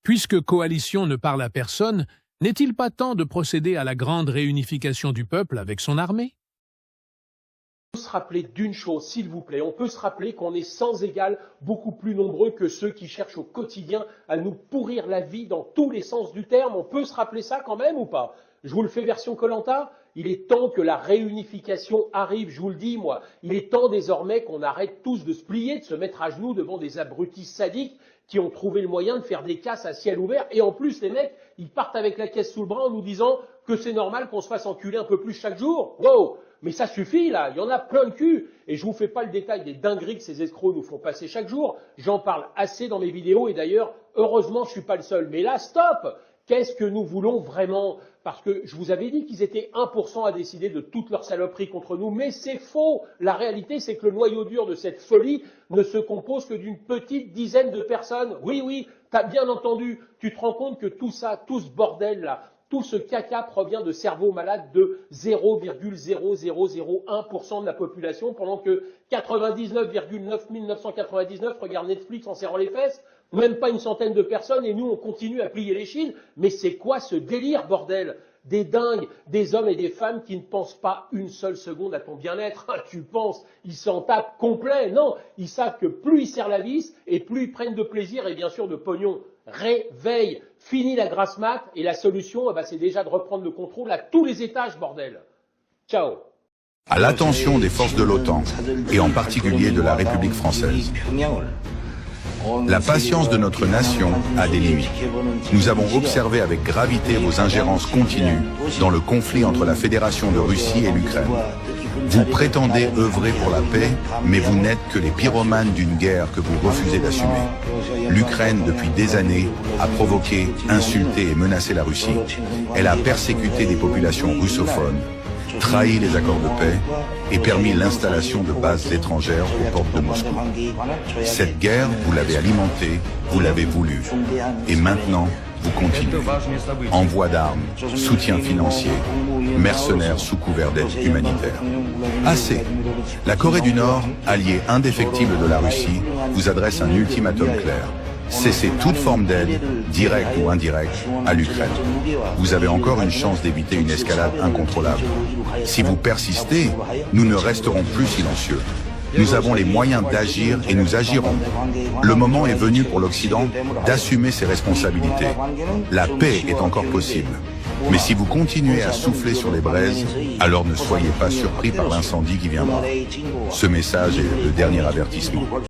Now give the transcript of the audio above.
Puisque coalition ne parle à personne, n'est-il pas temps de procéder à la grande réunification du peuple avec son armée? On peut se rappeler d'une chose, s'il vous plaît, on peut se rappeler qu'on est sans égal beaucoup plus nombreux que ceux qui cherchent au quotidien à nous pourrir la vie dans tous les sens du terme. On peut se rappeler ça quand même ou pas? Je vous le fais version Koh-Lanta. Il est temps que la réunification arrive, je vous le dis moi. Il est temps désormais qu'on arrête tous de se plier, de se mettre à genoux devant des abrutis sadiques qui ont trouvé le moyen de faire des casses à ciel ouvert. Et en plus, les mecs, ils partent avec la caisse sous le bras en nous disant que c'est normal qu'on se fasse enculer un peu plus chaque jour. Wow! Mais ça suffit là, il y en a plein le cul. Et je vous fais pas le détail des dingueries que ces escrocs nous font passer chaque jour. J'en parle assez dans mes vidéos et d'ailleurs, heureusement, je suis pas le seul. Mais là, stop! Qu'est-ce que nous voulons vraiment? Parce que je vous avais dit qu'ils étaient 1% à décider de toutes leurs saloperies contre nous, mais c'est faux. La réalité, c'est que le noyau dur de cette folie ne se compose que d'une petite dizaine de personnes. Oui, t'as bien entendu. Tu te rends compte que tout ça, tout ce bordel-là, tout ce caca provient de cerveaux malades de 0,0001% de la population, pendant que 99,9999 regardent Netflix en serrant les fesses, même pas une centaine de personnes, et nous on continue à plier les chines. Mais c'est quoi ce délire, bordel? Des dingues, des hommes et des femmes qui ne pensent pas une seule seconde à ton bien-être. Tu penses, ils s'en tapent complet. Non, ils savent que plus ils serrent la vis, et plus ils prennent de plaisir et bien sûr de pognon. Réveille, fini la grasse mat, et la solution, c'est déjà de reprendre le contrôle à tous les étages, bordel. Ciao. À l'attention des forces de l'OTAN, et en particulier de la République française. La patience de notre nation a des limites. Nous avons observé avec gravité vos ingérences continues dans le conflit entre la Fédération de Russie et l'Ukraine. Vous prétendez œuvrer pour la paix, mais vous n'êtes que les pyromanes d'une guerre que vous refusez d'assumer. L'Ukraine, depuis des années, a provoqué, insulté et menacé la Russie. Elle a persécuté des populations russophones, trahi les accords de paix et permis l'installation de bases étrangères aux portes de Moscou. Cette guerre, vous l'avez alimentée, vous l'avez voulue. Et maintenant, vous continuez. Envoi d'armes, soutien financier, mercenaires sous couvert d'aide humanitaire. Assez. La Corée du Nord, alliée indéfectible de la Russie, vous adresse un ultimatum clair. Cessez toute forme d'aide, directe ou indirecte, à l'Ukraine. Vous avez encore une chance d'éviter une escalade incontrôlable. Si vous persistez, nous ne resterons plus silencieux. Nous avons les moyens d'agir et nous agirons. Le moment est venu pour l'Occident d'assumer ses responsabilités. La paix est encore possible. Mais si vous continuez à souffler sur les braises, alors ne soyez pas surpris par l'incendie qui viendra. Ce message est le dernier avertissement.